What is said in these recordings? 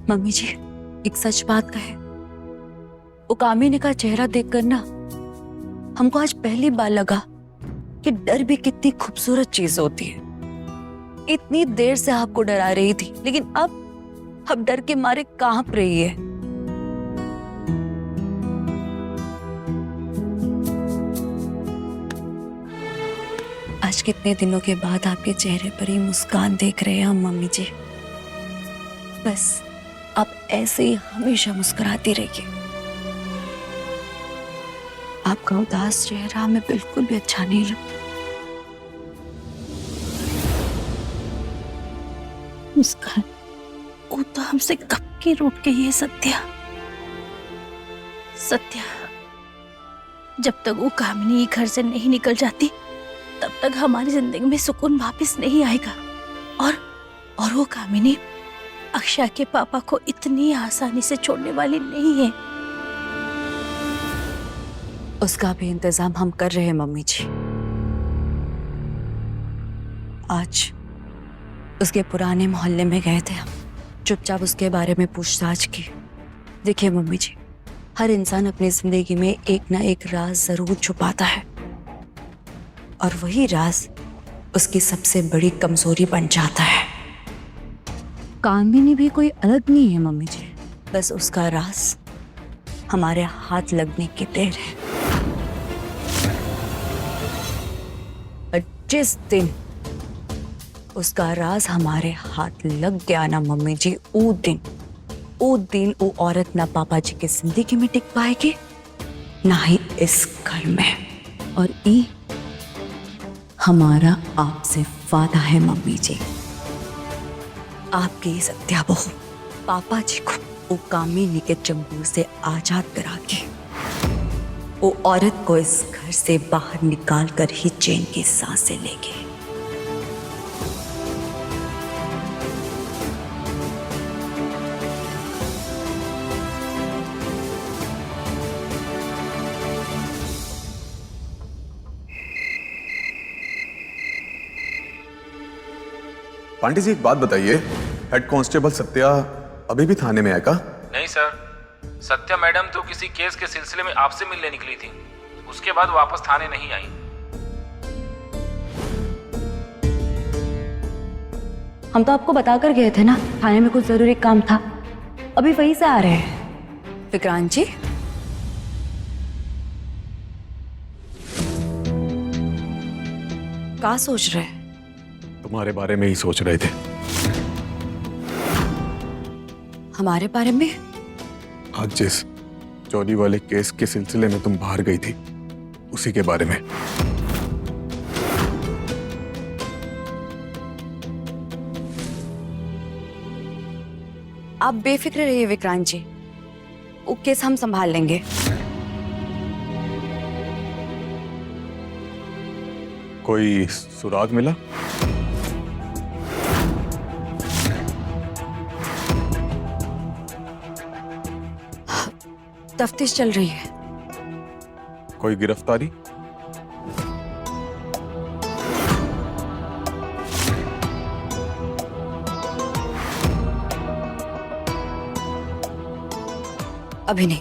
Mummy जी, एक सच बात कहे, वो कामिनी का चेहरा देखकर ना हमको आज पहली बार लगा कि डर भी कितनी खूबसूरत चीज होती है। इतनी देर से आपको डरा रही थी, लेकिन अब डर के मारे कांप रही है। आज कितने दिनों के बाद आपके चेहरे पर ही मुस्कान देख रहे हैं हम मम्मी जी। बस आप ऐसे ही हमेशा मुस्कुराती रहिए। आपका उदास चेहरा हमें बिल्कुल भी अच्छा नहीं लगता। मुस्कान, वो तो हमसे कब की रूठ गई है सत्या। सत्या, जब तक वो कामिनी घर से नहीं निकल जाती तब तक हमारी जिंदगी में सुकून वापस नहीं आएगा। और वो कामिनी अक्षय के पापा को इतनी आसानी से छोड़ने वाली नहीं है। उसका भी इंतजाम हम कर रहे हैं मम्मी जी। आज उसके पुराने मोहल्ले में गए थे हम, चुपचाप उसके बारे में पूछताछ की। देखिए मम्मी जी, हर इंसान अपनी जिंदगी में एक ना एक राज जरूर छुपाता है, और वही राज उसकी सबसे बड़ी कमजोरी बन जाता है। कामिनी भी कोई अलग नहीं है मम्मी जी, बस उसका राज हमारे हाथ लगने की देर है। और जिस दिन उसका राज हमारे हाथ लग गया ना मम्मी जी, वो दिन वो औरत ना पापा जी की जिंदगी में टिक पाएगी, ना ही इस घर में। और ये हमारा आपसे वादा है मम्मी जी। आपकी सत्या बहू पापा जी को वो कामिनी के चंगुल से आजाद करा के वो औरत को इस घर से बाहर निकाल कर ही चैन की सांसें लेगी। पांडे जी, एक बात बताइए, हेड कांस्टेबल सत्या अभी भी थाने में है का? नहीं सर, सत्या मैडम तो किसी केस के सिलसिले में आपसे मिलने निकली थी, उसके बाद वापस थाने नहीं आई। हम तो आपको बताकर गए थे ना, थाने में कुछ जरूरी काम था, अभी वहीं से आ रहे हैं। विक्रांत जी, क्या सोच रहे हैं? तुम्हारे बारे में ही सोच रहे थे। हमारे बारे में? आज जिस चोरी वाले केस के सिलसिले में तुम बाहर गई थी, उसी के बारे में। आप बेफिक्र रहिए विक्रांत जी, वो केस हम संभाल लेंगे। कोई सुराग मिला? तफ्तीश चल रही है। कोई गिरफ्तारी? अभी नहीं।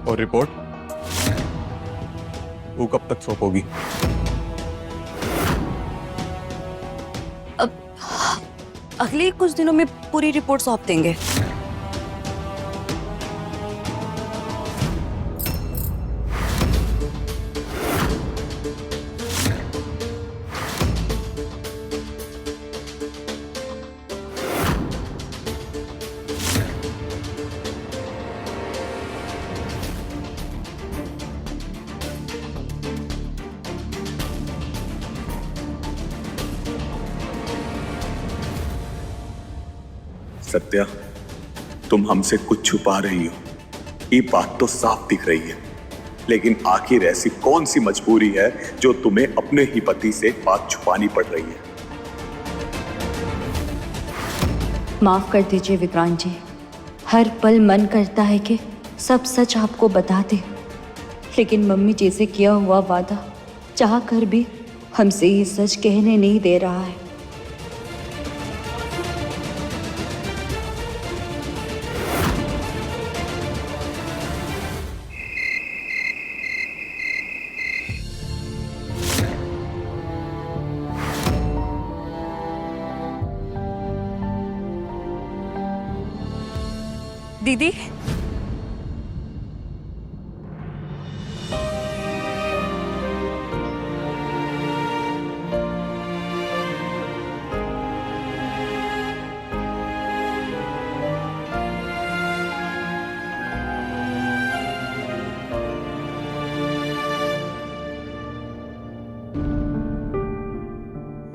और रिपोर्ट वो कब तक सौंपोगी? अब अगले कुछ दिनों में पूरी रिपोर्ट सौंप देंगे। सत्या, तुम हमसे कुछ छुपा रही हो, ये बात तो साफ दिख रही है, लेकिन आखिर ऐसी कौन सी मजबूरी है जो तुम्हें अपने ही पति से बात छुपानी पड़ रही है? माफ कर दीजिए विक्रांत जी, हर पल मन करता है कि सब सच आपको बता दे, लेकिन मम्मी जी से किया हुआ वादा चाह कर भी हमसे ये सच कहने नहीं दे रहा है। दीदी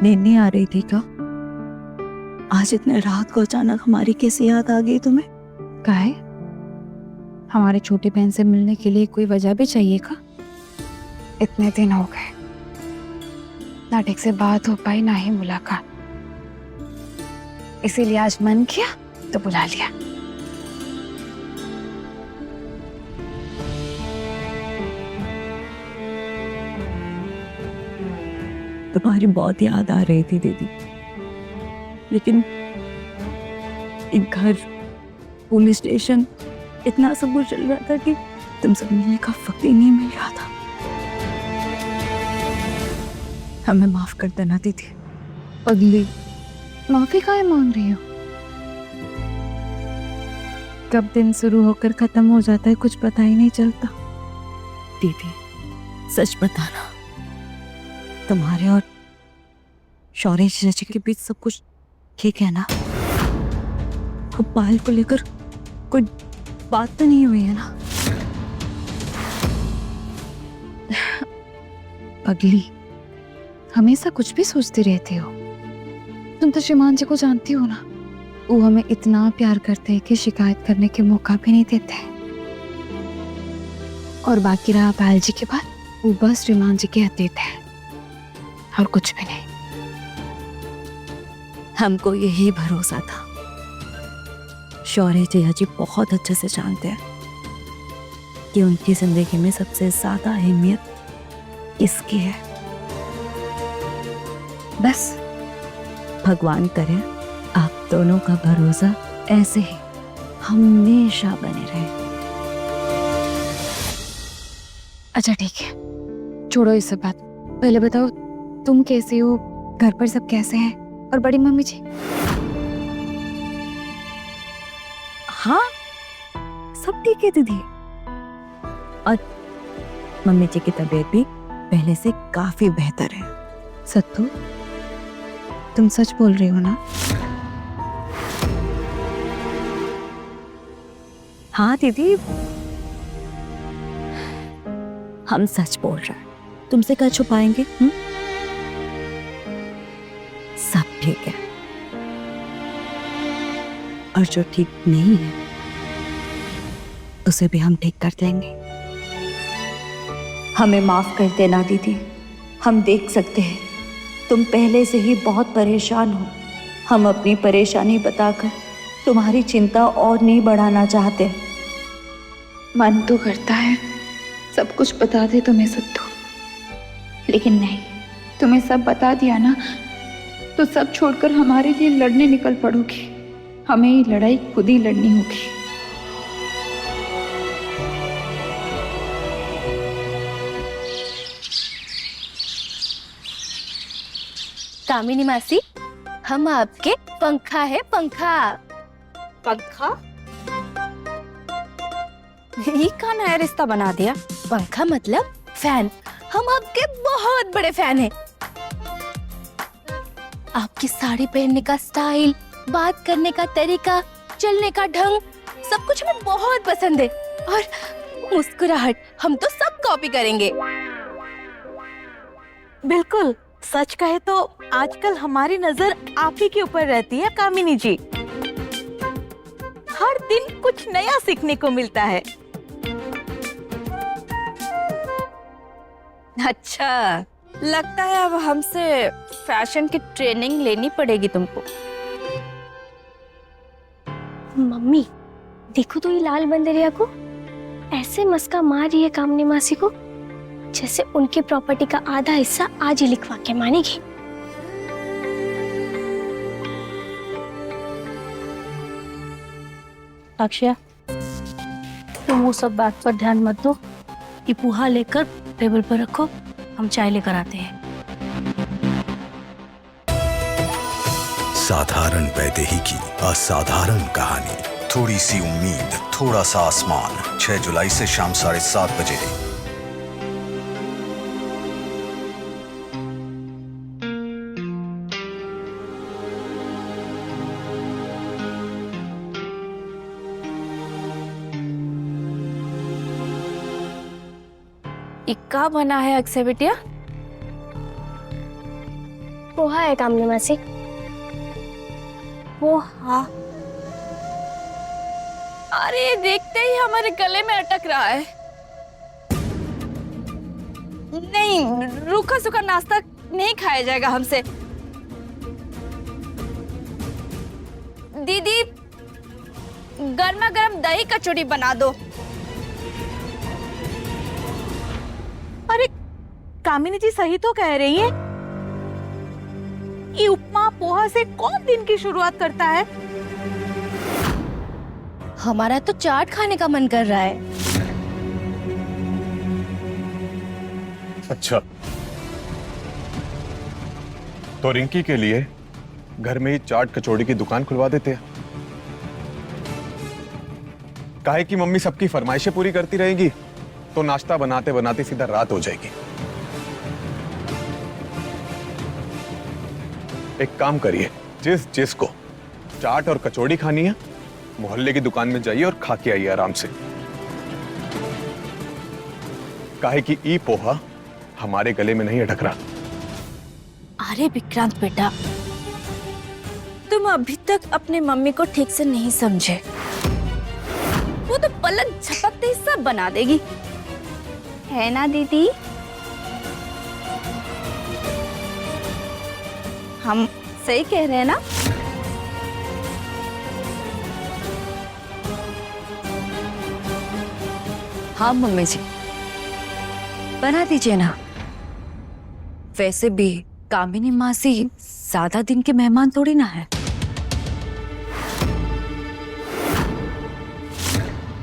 नींद नहीं आ रही थी क्या? आज इतने रात को अचानक हमारी कैसी याद आ गई तुम्हें? काहे? हमारे छोटे बहन से मिलने के लिए कोई वजह भी चाहिए का? इतने दिन हो गए, ना ठीक से बात हो पाई ना ही मुलाकात, इसीलिए आज मन किया तो बुला लिया। तुम्हारी बहुत याद आ रही थी दीदी, लेकिन एक घर, पुलिस स्टेशन, इतना सब कुछ चल रहा था कि तुमसे मिलने का वक्त ही नहीं मिल रहा था। हमें माफ कर देना दीदी। पगली, माफी काहे मांग रही हो? कब दिन शुरू होकर खत्म हो जाता है कुछ पता ही नहीं चलता। दीदी सच बताना, तुम्हारे और शौर्य चाचा के बीच सब कुछ ठीक है ना? पायल को लेकर कोई बात तो नहीं हुई है ना? पगली, हमेशा कुछ भी सोचती रहती हो। तुम तो श्रीमान जी को जानती हो ना, वो हमें इतना प्यार करते हैं कि शिकायत करने के मौका भी नहीं देते हैं। और बाकी रहा पायल जी के बाद, वो बस श्रीमान जी के अतीत है और कुछ भी नहीं। हमको यही भरोसा था। शौर्य जया जी बहुत अच्छे से जानते हैं कि उनकी जिंदगी में सबसे ज्यादा अहमियत इसकी है। बस भगवान करे आप दोनों का भरोसा ऐसे ही हमेशा बने रहे। अच्छा ठीक है, छोड़ो ये सब बात। पहले बताओ तुम कैसे हो, घर पर सब कैसे हैं, और बड़ी मम्मी जी? हाँ सब ठीक है दीदी, और मम्मी जी की तबीयत भी पहले से काफी बेहतर है। सत्तू, तुम सच बोल रही हो ना? हाँ दीदी, हम सच बोल रहे हैं, तुमसे क्या छुपाएंगे? सब ठीक है, और जो ठीक नहीं है उसे भी हम ठीक कर देंगे। हमें माफ कर देना दीदी, हम देख सकते हैं तुम पहले से ही बहुत परेशान हो। हम अपनी परेशानी बताकर तुम्हारी चिंता और नहीं बढ़ाना चाहते। मन तो करता है सब कुछ बता दे तुम्हें सत्तू, लेकिन नहीं, तुम्हें सब बता दिया ना तो सब छोड़कर हमारे लिए लड़ने निकल पड़ोगी। हमें ये लड़ाई खुद ही लड़नी होगी। कामिनी मासी, हम आपके पंखा है, पंखा। पंखा? ये का नया रिश्ता बना दिया? पंखा मतलब फैन। हम आपके बहुत बड़े फैन हैं। आपकी साड़ी पहनने का स्टाइल, बात करने का तरीका, चलने का ढंग, सब कुछ हमें बहुत पसंद है। और मुस्कुराहट, हम तो सब कॉपी करेंगे। बिल्कुल, सच कहे तो आजकल हमारी नजर आप ही के ऊपर रहती है कामिनी जी। हर दिन कुछ नया सीखने को मिलता है। अच्छा, लगता है अब हमसे फैशन की ट्रेनिंग लेनी पड़ेगी तुमको। मम्मी देखो तो ये लाल बंदरिया को ऐसे मस्का मार रही है कामनी मासी को, जैसे उनकी प्रॉपर्टी का आधा हिस्सा आज ही लिखवा के मानेगी। अक्षय, तुम वो सब बात पर ध्यान मत दो। ये पोहा लेकर टेबल पर रखो, हम चाय लेकर आते हैं। साधारण वैदेही की असाधारण कहानी थोड़ी सी उम्मीद, थोड़ा सा आसमान। 6 जुलाई से शाम 7:30 बजे। इक्का बना है अक्षय बिटिया। पोहा है कामनी मासी। पोहा? अरे देखते ही हमारे गले में अटक रहा है। नहीं, रूखा सूखा नाश्ता नहीं खाया जाएगा हमसे। दीदी, गर्मा गर्म दही कचौड़ी बना दो। अरे कामिनी जी सही तो कह रही है। ये उपमा पोहा से कौन दिन की शुरुआत करता है? हमारा तो चाट खाने का मन कर रहा है। अच्छा, तो रिंकी के लिए घर में ही चाट कचौड़ी की दुकान खुलवा देते हैं। काहे कि मम्मी सबकी फरमाइशें पूरी करती रहेगी तो नाश्ता बनाते बनाते सीधा रात हो जाएगी। एक काम करिए, जिस को चाट और कचौड़ी खानी है मोहल्ले की दुकान में जाइए और खा के आइए आराम से। काहे कि ई पोहा हमारे गले में नहीं अटक रहा। अरे विक्रांत बेटा, तुम अभी तक अपने मम्मी को ठीक से नहीं समझे। वो तो पलक झपकते ही सब बना देगी, है ना दीदी? हम सही कह रहे हैं ना? हाँ मम्मी जी, बना दीजिए ना। वैसे भी कामिनी मासी ज्यादा दिन के मेहमान थोड़ी ना है।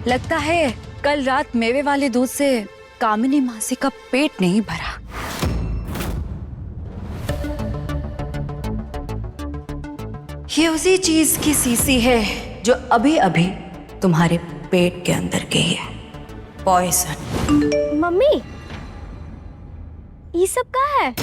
लगता है कल रात मेवे वाले दूध से कामिनी मासी का पेट नहीं भरा। ये उसी चीज की सीसी है जो अभी अभी तुम्हारे पेट के अंदर गई है, पॉइजन। मम्मी, ये सब क्या है?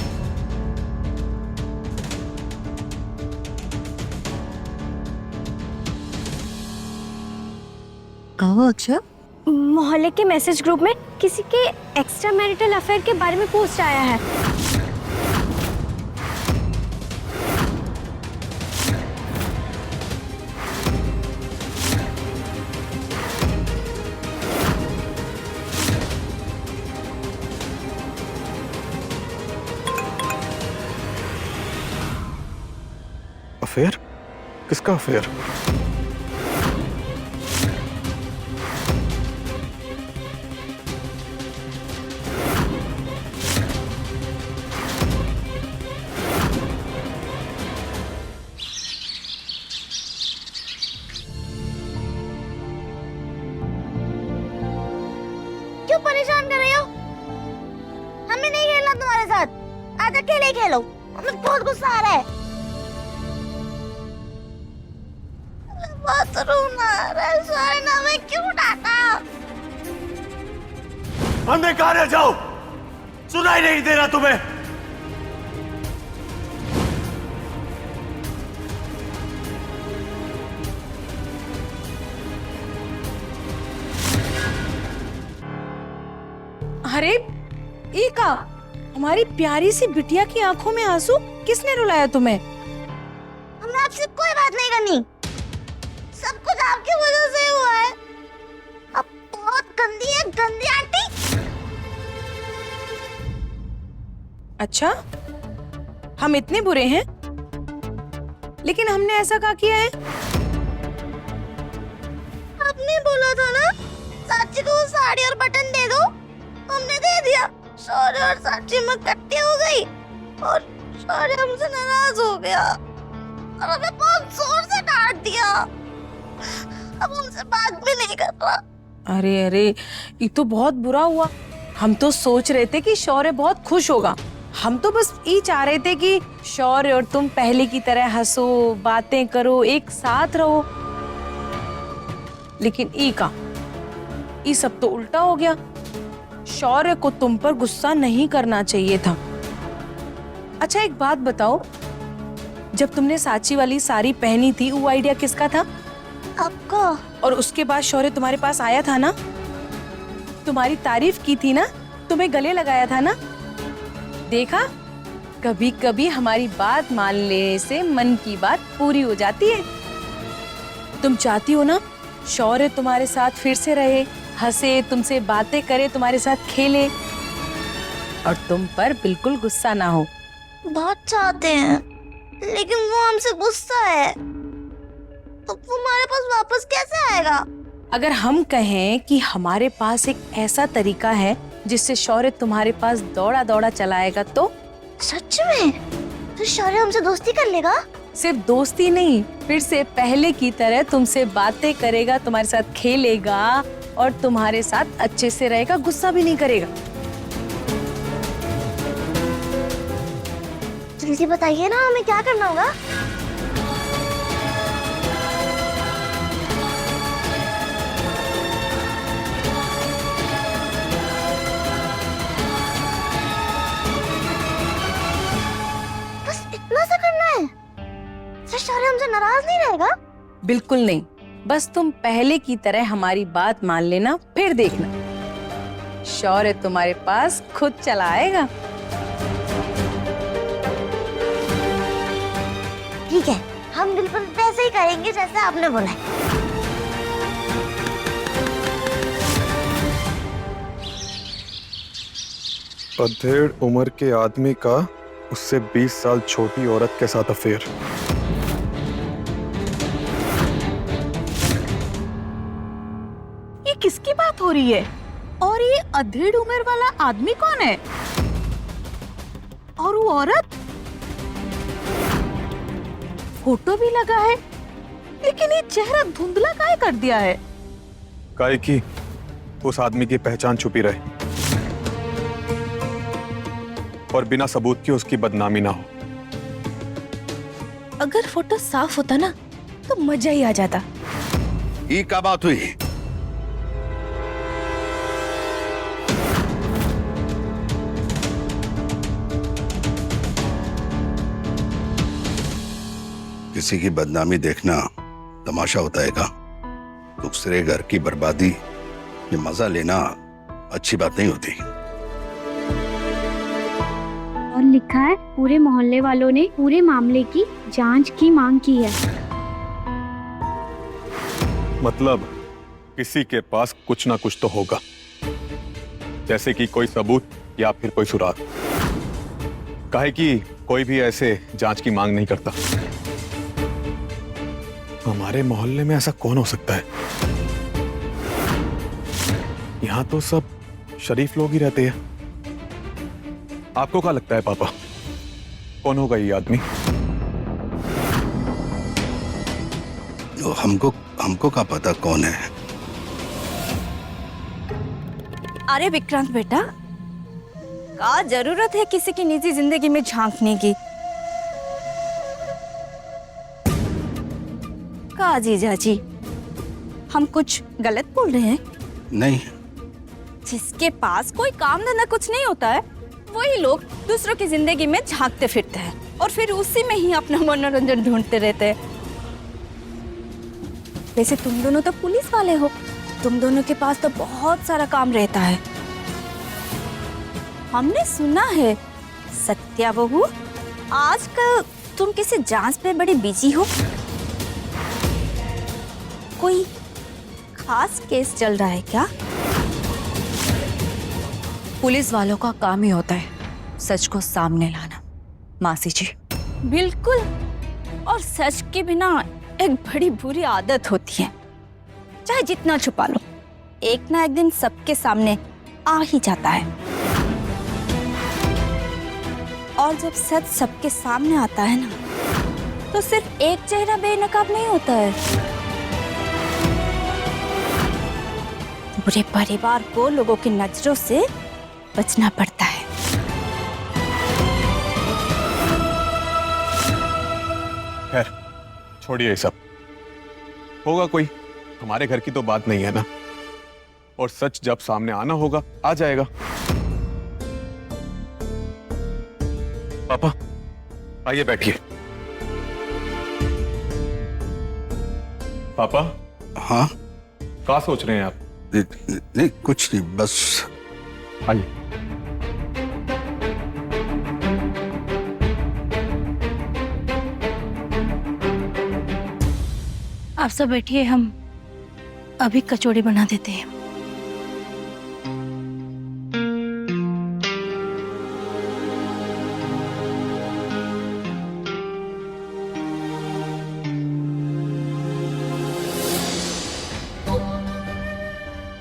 कहो अक्षय। मोहल्ले के मैसेज ग्रुप में किसी के एक्स्ट्रा मैरिटल अफेयर के बारे में पोस्ट आया है। अफेयर? किसका अफेयर? क्यों परेशान कर रही हो? हमें नहीं खेलना तुम्हारे साथ, आज अकेले ही खेलो। हमें बहुत गुस्सा आ रहा है। बाथरूम ना रसोई में क्यों डांटा? अंदर कहाँ जाओ, सुनाई नहीं दे रहा तुम्हें? अरे ये का, हमारी प्यारी सी बिटिया की आंखों में आंसू किसने रुलाया तुम्हें? हमने आपसे कोई बात नहीं करनी, सब कुछ आपकी वजह से हुआ है। अब बहुत गंदी है, गंदी आंटी। अच्छा, हम इतने बुरे हैं? लेकिन हमने ऐसा क्या किया है? आपने बोला था ना साची को वो साड़ी और बटन दे दो, हमने दे दिया। शौर्य और साची में इकट्ठी हो गई और शौर्य हमसे नाराज हो गया और हमें बहुत जोर से डांट दिया। अब हमसे बात भी नहीं कर रहा। अरे अरे, ये तो बहुत बुरा हुआ। हम तो सोच रहे थे कि शौर्य बहुत खुश होगा। हम तो बस ये चाह रहे थे कि शौर्य और तुम पहले की तरह हंसो, बातें करो, एक साथ रहो। लेकिन ई का ई सब तो उल्टा हो गया। शौर्य को तुम पर गुस्सा नहीं करना चाहिए था। अच्छा एक बात बताओ, जब तुमने सांची वाली साड़ी पहनी थी वो आइडिया किसका था? आपका। और उसके बाद शौर्य तुम्हारे पास आया था ना, तुम्हारी तारीफ की थी ना, तुम्हें गले लगाया था ना। देखा, कभी कभी हमारी बात मान लेने से मन की बात पूरी हो जाती है। तुम चाहती हो ना शौर्य तुम्हारे साथ फिर से रहे, हंसे, तुमसे बातें करे, तुम्हारे साथ खेले और तुम पर बिल्कुल गुस्सा ना हो। बहुत चाहते हैं, लेकिन वो हमसे गुस्सा है, तो वो हमारे पास वापस कैसे आएगा? अगर हम कहें कि हमारे पास एक ऐसा तरीका है जिससे शौर्य तुम्हारे पास दौड़ा दौड़ा चलाएगा, तो सच में? तो शौर्य हमसे दोस्ती कर लेगा? सिर्फ दोस्ती नहीं, फिर से पहले की तरह तुमसे बातें करेगा, तुम्हारे साथ खेलेगा और तुम्हारे साथ अच्छे से रहेगा, गुस्सा भी नहीं करेगा। जल्दी बताइए ना, हमें क्या करना होगा? बस इतना सा करना है? फिर शौर्य हमसे नाराज नहीं रहेगा? बिल्कुल नहीं, बस तुम पहले की तरह हमारी बात मान लेना, फिर देखना शौर्य तुम्हारे पास खुद चला आएगा। ठीक है, हम बिल्कुल वैसे ही करेंगे जैसे आपने बोला है। अधेड़ उम्र के आदमी का उससे 20 साल छोटी औरत के साथ अफेयर। ये किसकी बात हो रही है? और ये अधेड़ उम्र वाला आदमी कौन है? और वो औरत? फोटो भी लगा है, लेकिन ये चेहरा धुंधला काहे कर दिया है? काहे की उस आदमी की पहचान छुपी रहे और बिना सबूत के उसकी बदनामी ना हो। अगर फोटो साफ होता ना तो मजा ही आ जाता। ये क्या बात हुई? किसी की बदनामी देखना तमाशा होता है का? दूसरे घर की बर्बादी में मजा लेना अच्छी बात नहीं होती। और लिखा है पूरे मोहल्ले वालों ने पूरे मामले की जांच की मांग की है। मतलब किसी के पास कुछ ना कुछ तो होगा, जैसे कि कोई सबूत या फिर कोई सुराग। काहे कि कोई भी ऐसे जांच की मांग नहीं करता। हमारे मोहल्ले में ऐसा कौन हो सकता है? यहाँ तो सब शरीफ लोग ही रहते हैं। आपको क्या लगता है पापा, कौन होगा ये आदमी? हमको क्या पता कौन है? अरे विक्रांत बेटा, क्या जरूरत है किसी की निजी जिंदगी में झांकने की? का जीजा जी, हम कुछ गलत बोल रहे हैं? नहीं। जिसके पास कोई काम धंधा कुछ नहीं होता है, वही लोग दूसरों की जिंदगी में झांकते फिरते हैं और फिर उसी में ही अपना मनोरंजन ढूंढते रहते हैं। वैसे तुम दोनों तो पुलिस वाले हो, तुम दोनों के पास तो बहुत सारा काम रहता है। हमने सुना है सत्या बहू, आजकल तुम किसी जांच पे बड़ी बिजी हो। कोई खास केस चल रहा है क्या? पुलिस वालों का काम ही होता है सच को सामने लाना, मासी जी। बिल्कुल, और सच के बिना एक बड़ी बुरी आदत होती है, चाहे जितना छुपा लो, एक ना एक दिन सबके सामने आ ही जाता है। और जब सच सबके सामने आता है ना, तो सिर्फ एक चेहरा बेनकाब नहीं होता है, पूरे परिवार को लोगों की नजरों से बचना पड़ता है। खैर छोड़िए ये सब, होगा कोई हमारे घर की तो बात नहीं है ना, और सच जब सामने आना होगा आ जाएगा। पापा आइए बैठिए। पापा हाँ? क्या सोच रहे हैं आप? नहीं कुछ नहीं, बस आइए। आप सब बैठिए, हम अभी कचौड़ी बना देते हैं।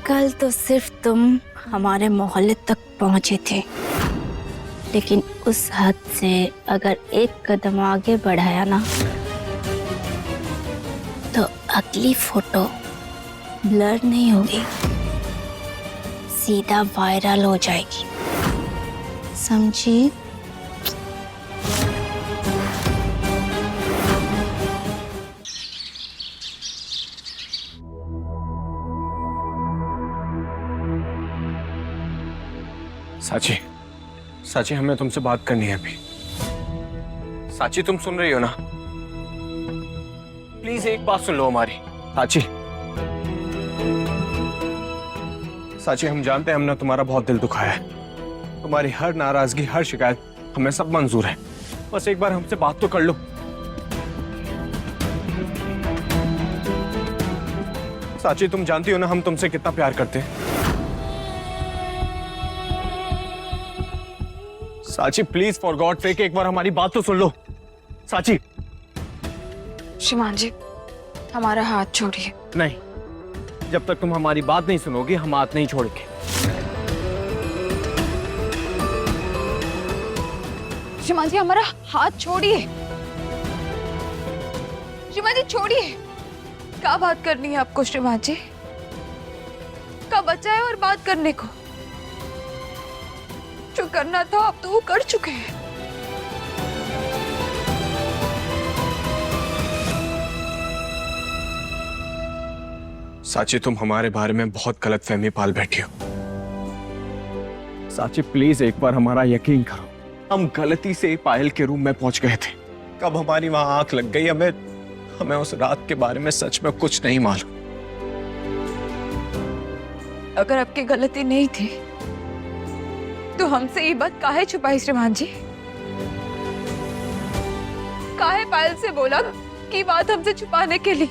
कल तो सिर्फ तुम हमारे मोहल्ले तक पहुंचे थे, लेकिन उस हद से अगर एक कदम आगे बढ़ाया ना तो अगली फोटो ब्लर नहीं होगी, सीधा वायरल हो जाएगी, समझी? साची, साची हमें तुमसे बात करनी है अभी। साची तुम सुन रही हो ना? प्लीज एक बात सुन लो हमारी। साची, साची हम जानते हैं हमने तुम्हारा बहुत दिल दुखाया है। तुम्हारी हर नाराजगी, हर शिकायत हमें सब मंजूर है। बस एक बार हमसे बात तो कर लो। साची तुम जानती हो ना हम तुमसे कितना प्यार करते हैं। साची प्लीज फॉर गॉड सेक एक बार हमारी बात तो सुन लो। साची। श्रीमान जी, हमारा हाथ छोड़िए। नहीं, जब तक तुम हमारी बात नहीं सुनोगी हम हाथ नहीं छोड़ेंगे। श्रीमान जी, हमारा हाथ छोड़िए। श्रीमान जी छोड़िए। क्या बात करनी है आपको श्रीमान जी? क्या बचा है और बात करने को? जो करना था आप तो वो कर चुके हैं। साची तुम हमारे बारे में बहुत गलतफहमी पाल बैठी हो। साची प्लीज एक बार हमारा यकीन करो। हम गलती से पायल के रूम में पहुंच गए थे। कब हमारी वहां आंख लग गई, हमें उस रात के बारे में सच में कुछ नहीं मालूम। अगर आपकी गलती नहीं थी तो हमसे ये बात काहे छुपाई श्रीमान जी? काहे पायल से बोला कि बात हमसे छुपाने के लिए?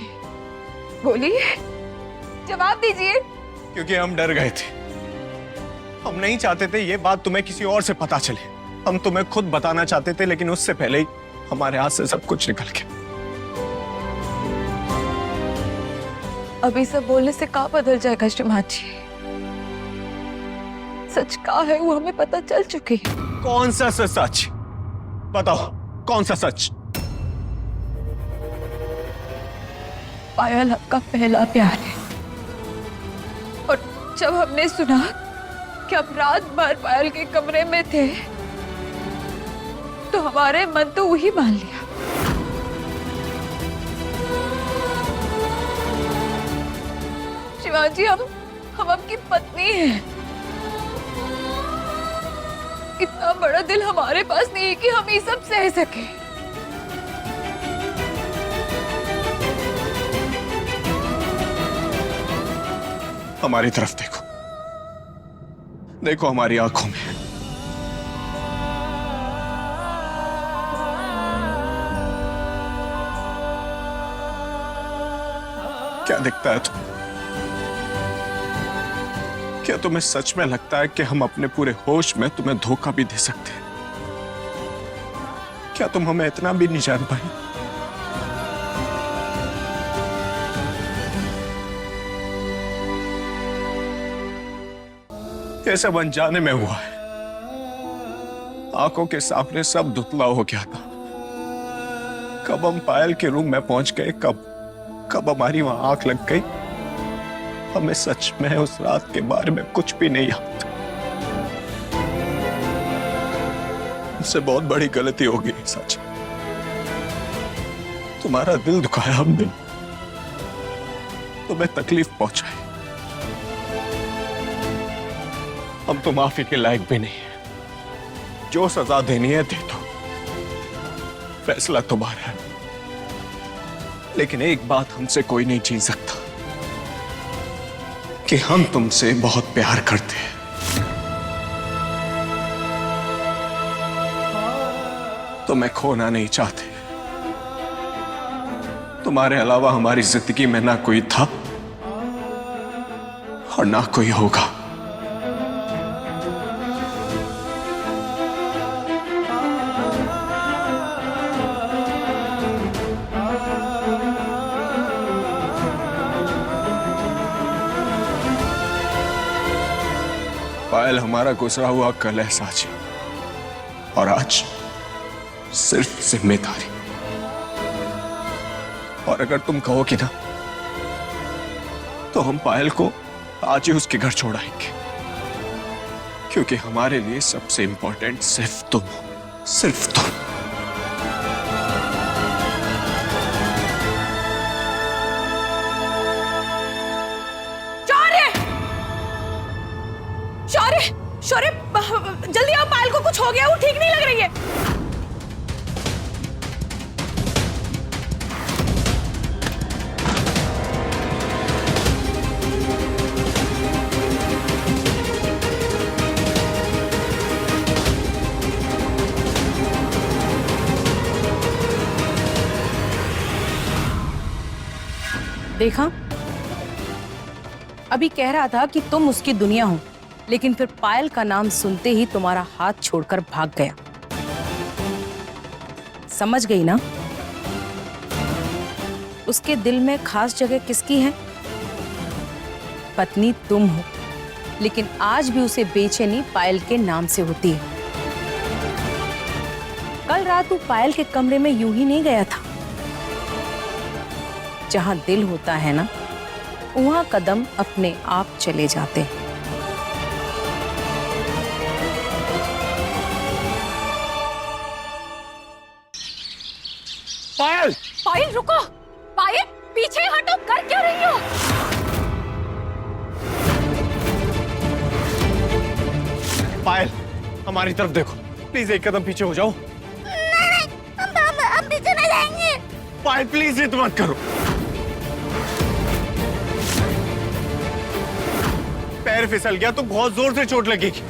बोलिए, जवाब दीजिए। क्योंकि हम डर गए थे। हम नहीं चाहते थे ये बात तुम्हें किसी और से पता चले। हम तुम्हें खुद बताना चाहते थे, लेकिन उससे पहले ही हमारे हाथ से सब कुछ निकल गया। अभी सब बोलने से का बदल जाएगा श्रीमान जी? सच का है वो हमें पता चल चुकी है। कौन सा सच? बताओ कौन सा सच? पायल आपका पहला प्यार है, और जब हमने सुना कि आप रात भर पायल के कमरे में थे तो हमारे मन तो वही मान लिया। शिवाजी जी, हम आपकी पत्नी हैं। इतना बड़ा दिल हमारे पास नहीं है कि हम ये सब सह सके। हमारी तरफ देखो, देखो हमारी आंखों में। क्या दिखता है तुम्हें? क्या तुम्हें सच में लगता है कि हम अपने पूरे होश में तुम्हें धोखा भी दे सकते हैं? क्या तुम हमें इतना भी नहीं जान पाई? ये सब अनजाने में हुआ है। आंखों के सामने सब धुतला हो गया था। कब हम पायल के रूम में पहुंच गए, कब हमारी वहां आंख लग गई। हमें सच में उस रात के बारे में कुछ भी नहीं याद। मुझसे बहुत बड़ी गलती हो गई सच। तुम्हारा दिल दुखाया हमने, तुम्हें तकलीफ पहुंचाई। हम तो माफी के लायक भी नहीं है। जो सजा देनी है दे दो, फैसला तुम्हारा है। लेकिन एक बात हमसे कोई नहीं छीन सकता कि हम तुमसे बहुत प्यार करते हैं। तो मैं खोना नहीं चाहते। तुम्हारे अलावा हमारी जिंदगी में ना कोई था और ना कोई होगा। पायल हमारा गुजरा हुआ कल है साची, और आज सिर्फ जिम्मेदारी। और अगर तुम कहोगी ना तो हम पायल को आज ही उसके घर छोड़ाएंगे, क्योंकि हमारे लिए सबसे इंपॉर्टेंट सिर्फ तुम हो, सिर्फ तुम। शौर्य, शौर्य, जल्दी आओ, पायल को कुछ हो गया, वो ठीक नहीं लग रही है। देखा, अभी कह रहा था कि तुम उसकी दुनिया हो, लेकिन फिर पायल का नाम सुनते ही तुम्हारा हाथ छोड़कर भाग गया। समझ गई ना? उसके दिल में खास जगह किसकी है? पत्नी तुम हो, लेकिन आज भी उसे बेचैनी पायल के नाम से होती है। कल रात तू पायल के कमरे में यूं ही नहीं गया था। जहां दिल होता है ना, वहां कदम अपने आप चले जाते हैं। पायल! पायल रुको! पायल पीछे हटो, कर क्या रही हो? पायल, हमारी तरफ देखो, प्लीज एक कदम पीछे हो जाओ। नहीं, हम पीछे नहीं जाएंगे। पायल प्लीज जिद मत करो। पैर फिसल गया तो बहुत जोर से चोट लगेगी।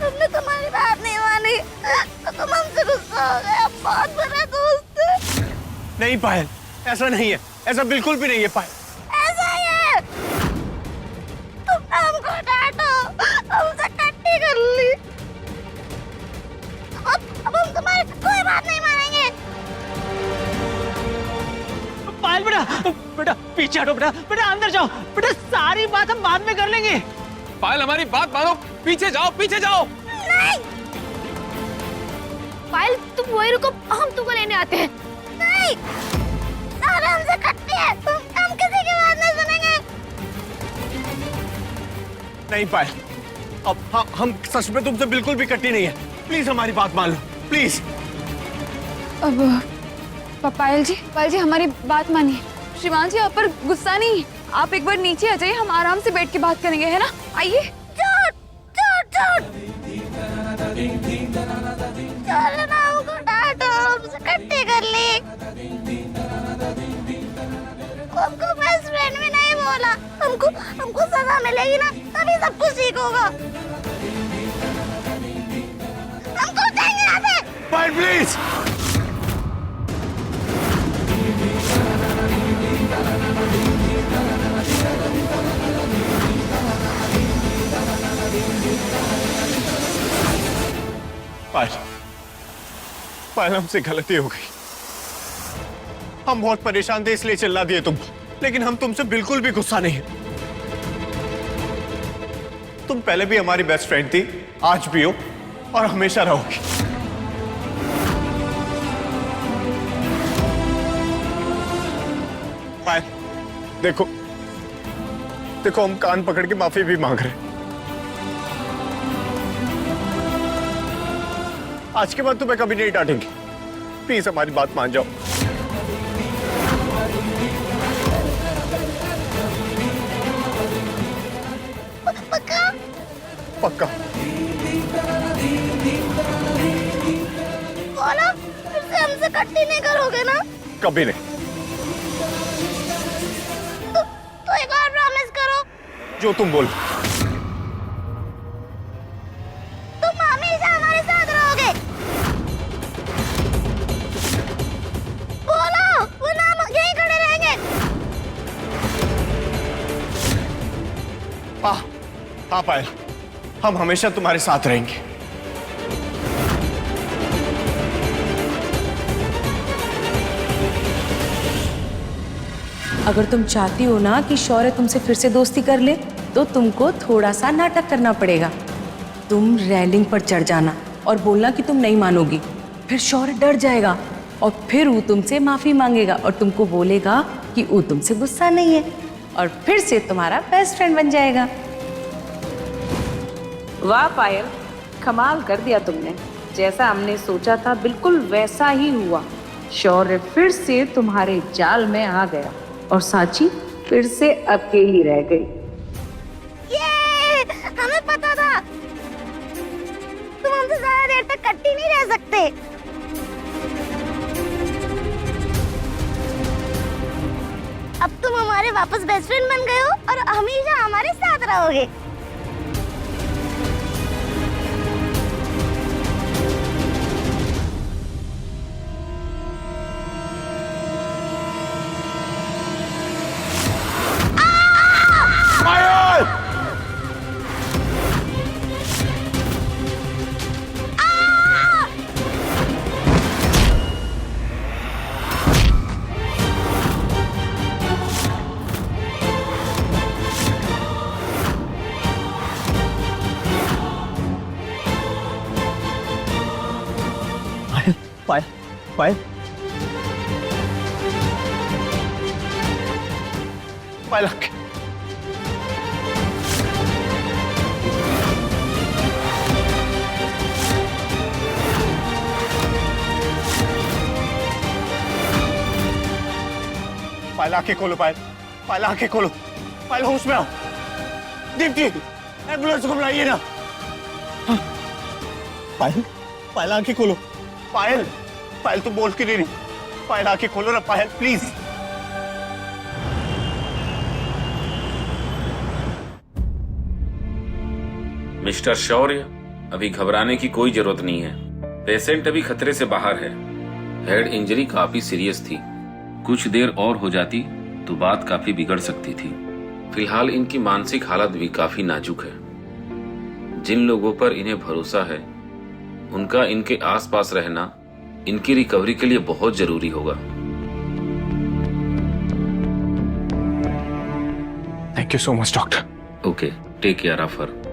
तुमने तुम्हारी बात नहीं मानी तो तुम हमसे गुस्सा हो गए। बहुत बड़ा दोस्त है। नहीं पायल, ऐसा नहीं है, ऐसा बिल्कुल भी नहीं है पायल। ऐसा ही है। तुमने हमको डांटा, हमसे टट्टी कर ली। अब हम तुम्हारी कोई बात नहीं मानेंगे। पायल बेटा, बेटा पीछे हटो, बेटा बेटा अंदर जाओ, बेटा सारी बात हम बाद में कर लेंगे। पायल हमारी बात मानो, पीछे जाओ, पीछे जाओ। नहीं पायल, तुम वही रुको, हम तुमको लेने आते हैं। नहीं, सारे हमसे कटते हैं, हम किसी की बात नहीं सुनेंगे। नहीं पायल, अब हम सच में तुमसे बिल्कुल भी कट्टी नहीं है। प्लीज हमारी बात मान लो, प्लीज। अब पायल जी हमारी बात मानिए। श्रीमान जी, आप पर गुस्सा नहीं, आप एक बार नीचे आ जाइए, हम आराम से बैठ के बात करेंगे, है ना? आइए। चोट चोट चोट चलो ना, हमको डांटो, हमसे कट्टी कर ली। हमको बेस्ट फ्रेंड भी नहीं बोला। हमको सजा मिलेगी ना, तभी सब कुछ ठीक होगा। हमको जाएंगे यहाँ से। पायल प्लीज। पायल, हमसे गलती हो गई। हम बहुत परेशान थे इसलिए चिल्ला दिए तुम, लेकिन हम तुमसे बिल्कुल भी गुस्सा नहीं है। तुम पहले भी हमारी बेस्ट फ्रेंड थी, आज भी हो और हमेशा रहोगी। पायल, देखो हम कान पकड़ के माफी भी मांग रहे हैं। आज के बाद तुम्हें कभी नहीं डांटेंगे। प्लीज हमारी बात मान जाओ। पक्का? पक्का। बोलो, फिर से हमसे कट्टी नहीं करोगे ना? कभी नहीं। तो एक और प्रॉमिस करो। जो तुम बोल। तुम हमेशा हमारे साथ रहोगे। बोलो, वरना हम यहीं खड़े रहेंगे। हाँ पायल, हम हमेशा तुम्हारे साथ रहेंगे। अगर तुम चाहती हो ना कि शौर्य तुमसे फिर से दोस्ती कर ले, तो तुमको थोड़ा सा नाटक करना पड़ेगा। तुम रेलिंग पर चढ़ जाना और बोलना कि तुम नहीं मानोगी। फिर शौर्य डर जाएगा और फिर वो तुमसे माफी मांगेगा और तुमको बोलेगा कि वो तुमसे गुस्सा नहीं है और फिर से तुम्हारा बेस्ट फ्रेंड बन जाएगा। वाह पायल, कमाल कर दिया तुमने। जैसा हमने सोचा था बिल्कुल वैसा ही हुआ। शौर्य फिर से तुम्हारे जाल में आ गया और सांची फिर से अकेली रह गई। ये हमें पता था। तुम हमसे ज्यादा देर तक कट्टी नहीं रह सकते। अब तुम हमारे वापस बेस्ट फ्रेंड बन गए हो और हमेशा हमारे साथ रहोगे। पायल पायल पायल, पायल आंखें खोलो। पायल, पायल आंखें खोलो। पायल होश में आओ। दीप्ति, एम्बुलेंस को बुलाइए ना। पायल, पायल आंखें खोलो। पायल, पायल तुम बोल क्यों नहीं रही? पायल आंखें खोलो ना पायल, प्लीज। मिस्टर शौर्य, अभी घबराने की कोई जरूरत नहीं है। पेशेंट अभी खतरे से बाहर है। हेड इंजरी काफी सीरियस थी। कुछ देर और हो जाती तो बात काफी बिगड़ सकती थी। फिलहाल इनकी मानसिक हालत भी काफी नाजुक है। जिन लोगों पर इन्हें भरोसा है, उनका इनके आसपास रहना इनकी रिकवरी के लिए बहुत जरूरी होगा। Thank you so much doctor. Okay, take care of her.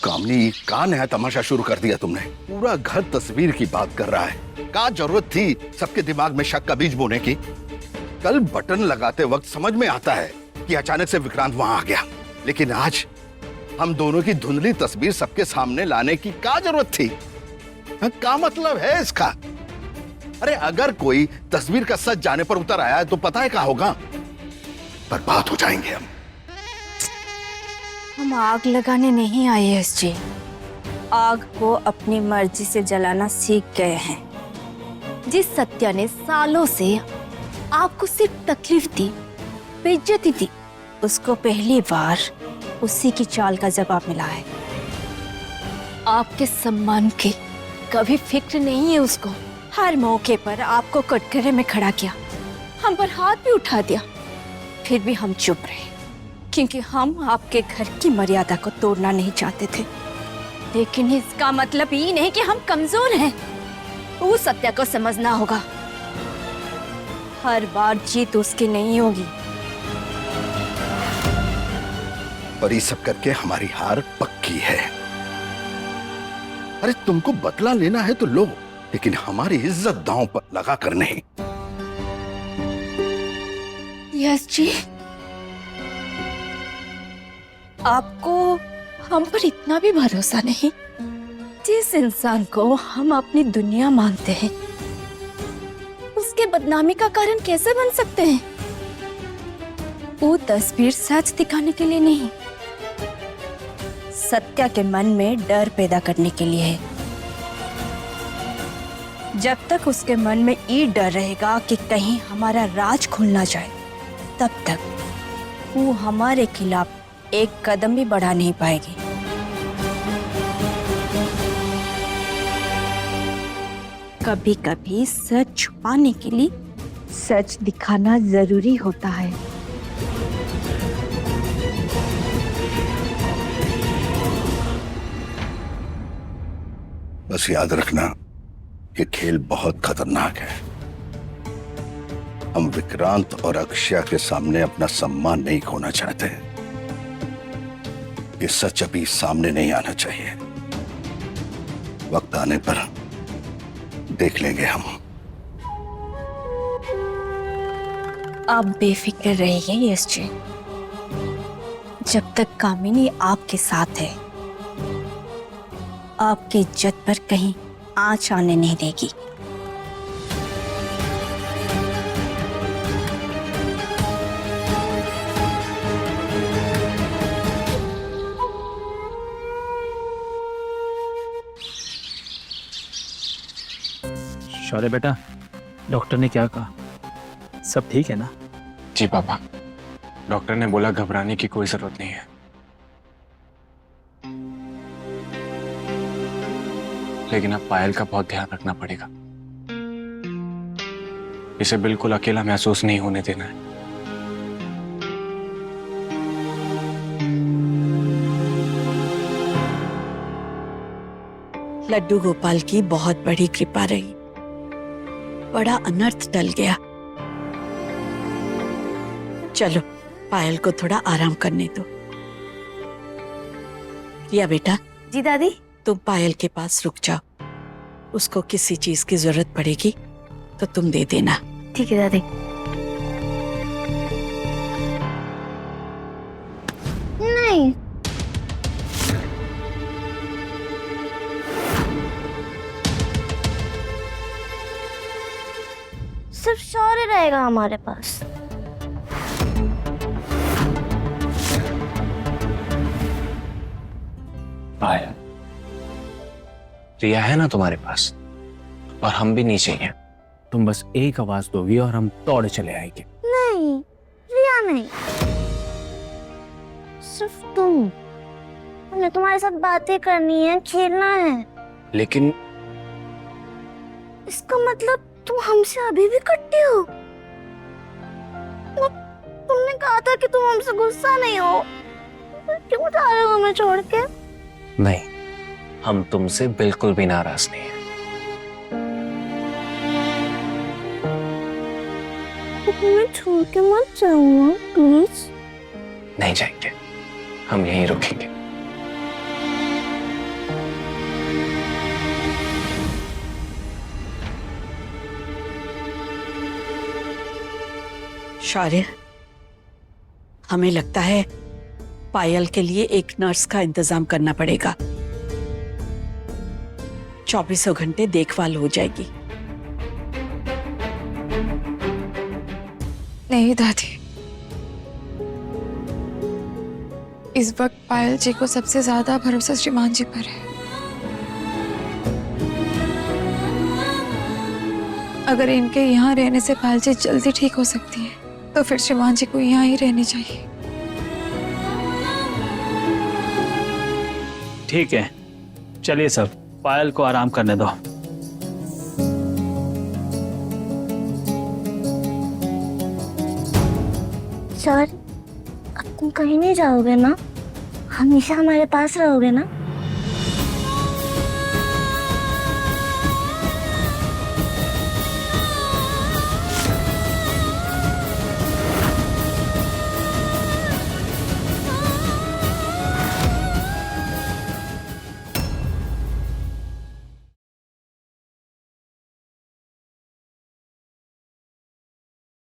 Kamini, का नया तमाशा शुरू कर दिया तुमने? पूरा घर तस्वीर की बात कर रहा है। क्या जरूरत थी सबके दिमाग में शक का बीज बोने की? कल बटन लगाते वक्त समझ में आता है कि अचानक से विक्रांत वहां आ गया, लेकिन आज हम दोनों की धुंधली तस्वीर सबके सामने लाने की क्या जरूरत थी? क्या मतलब है इसका? अरे अगर कोई तस्वीर का सच जाने पर उतर आया तो पता है क्या होगा? बर्बाद हो जाएंगे हम। हम आग लगाने नहीं आए एसजी। आग को अपनी मर्जी से जलाना सीख गए हैं। जिस सत्या ने सालों से आपको सिर्फ तकलीफ दी, बेइज्जती दी, उसको पहली बार उसी की चाल का जवाब मिला है। आपके सम्मान की कभी फिक्र नहीं है उसको। हर मौके पर आपको कटघरे में खड़ा किया, हम पर हाथ भी उठा दिया, फिर भी हम चुप रहे क्योंकि हम आपके घर की मर्यादा को तोड़ना नहीं चाहते थे। लेकिन इसका मतलब ये नहीं कि हम कमजोर हैं। उस सत्या को समझना होगा, हर बार जीत उसकी नहीं होगी। पर ये सब करके हमारी हार पक्की है। अरे तुमको बदला लेना है तो लो, लेकिन हमारी इज्जत दांव पर लगा कर नहीं। यस जी, आपको हम पर इतना भी भरोसा नहीं। जिस इंसान को हम अपनी दुनिया मानते हैं, उसके बदनामी का कारण कैसे बन सकते हैं? वो तस्वीर सच दिखाने के लिए नहीं, सत्या के मन में डर पैदा करने के लिए है। जब तक उसके मन में ये डर रहेगा कि कहीं हमारा राज खुल ना जाए, तब तक वो हमारे खिलाफ एक कदम भी बढ़ा नहीं पाएगी। कभी कभी सच छुपाने के लिए सच दिखाना जरूरी होता है। बस याद रखना, ये खेल बहुत खतरनाक है। हम विक्रांत और अक्षय के सामने अपना सम्मान नहीं खोना चाहते। ये सच अभी सामने नहीं आना चाहिए। वक्त आने पर देख लेंगे हम। आप बेफिक्र रहिए यश जी। जब तक कामिनी आपके साथ है, आपकी इज्जत पर कहीं आंच आने नहीं देगी। शौर्य बेटा, डॉक्टर ने क्या कहा? सब ठीक है ना? जी पापा, डॉक्टर ने बोला घबराने की कोई जरूरत नहीं है। लेकिन अब पायल का बहुत ध्यान रखना पड़ेगा। इसे बिल्कुल अकेला महसूस नहीं होने देना है। लड्डू गोपाल की बहुत बड़ी कृपा रही, बड़ा अनर्थ टल गया। चलो पायल को थोड़ा आराम करने दो। रिया बेटा। जी दादी। तुम पायल के पास रुक जाओ, उसको किसी चीज की जरूरत पड़ेगी तो तुम दे देना। ठीक है दादी। नहीं, सिर्फ शौर्य रहेगा हमारे पास। पायल, रिया है ना तुम्हारे पास, और हम भी नीचे ही हैं। तुम बस एक आवाज दोगी और हम दौड़े चले आएंगे। नहीं, रिया नहीं, सिर्फ तुम। हमें तुम्हारे साथ बातें करनी है, खेलना है। लेकिन इसका मतलब तुम हमसे अभी भी कट्टे हो? तुमने कहा था कि तुम हमसे गुस्सा नहीं हो, क्यों जा रहे हो हमें छोड़ के? नहीं, हम तुमसे बिल्कुल भी नाराज नहीं हैं। हमें छोड़ के मत जाओ प्लीज। नहीं जाएंगे, हम यहीं रुकेंगे। शौर्य, हमें लगता है पायल के लिए एक नर्स का इंतजाम करना पड़ेगा। 24 घंटे देखभाल हो जाएगी। नहीं दादी, इस वक्त पायल जी को सबसे ज्यादा भरोसा श्रीमान जी पर है। अगर इनके यहाँ रहने से पायल जी जल्दी ठीक हो सकती है, तो फिर श्रीमान जी को यहाँ ही रहनी चाहिए। ठीक है, चलिए सब, पायल को आराम करने दो। सर, अब तुम कहीं नहीं जाओगे ना? हमेशा हमारे पास रहोगे ना?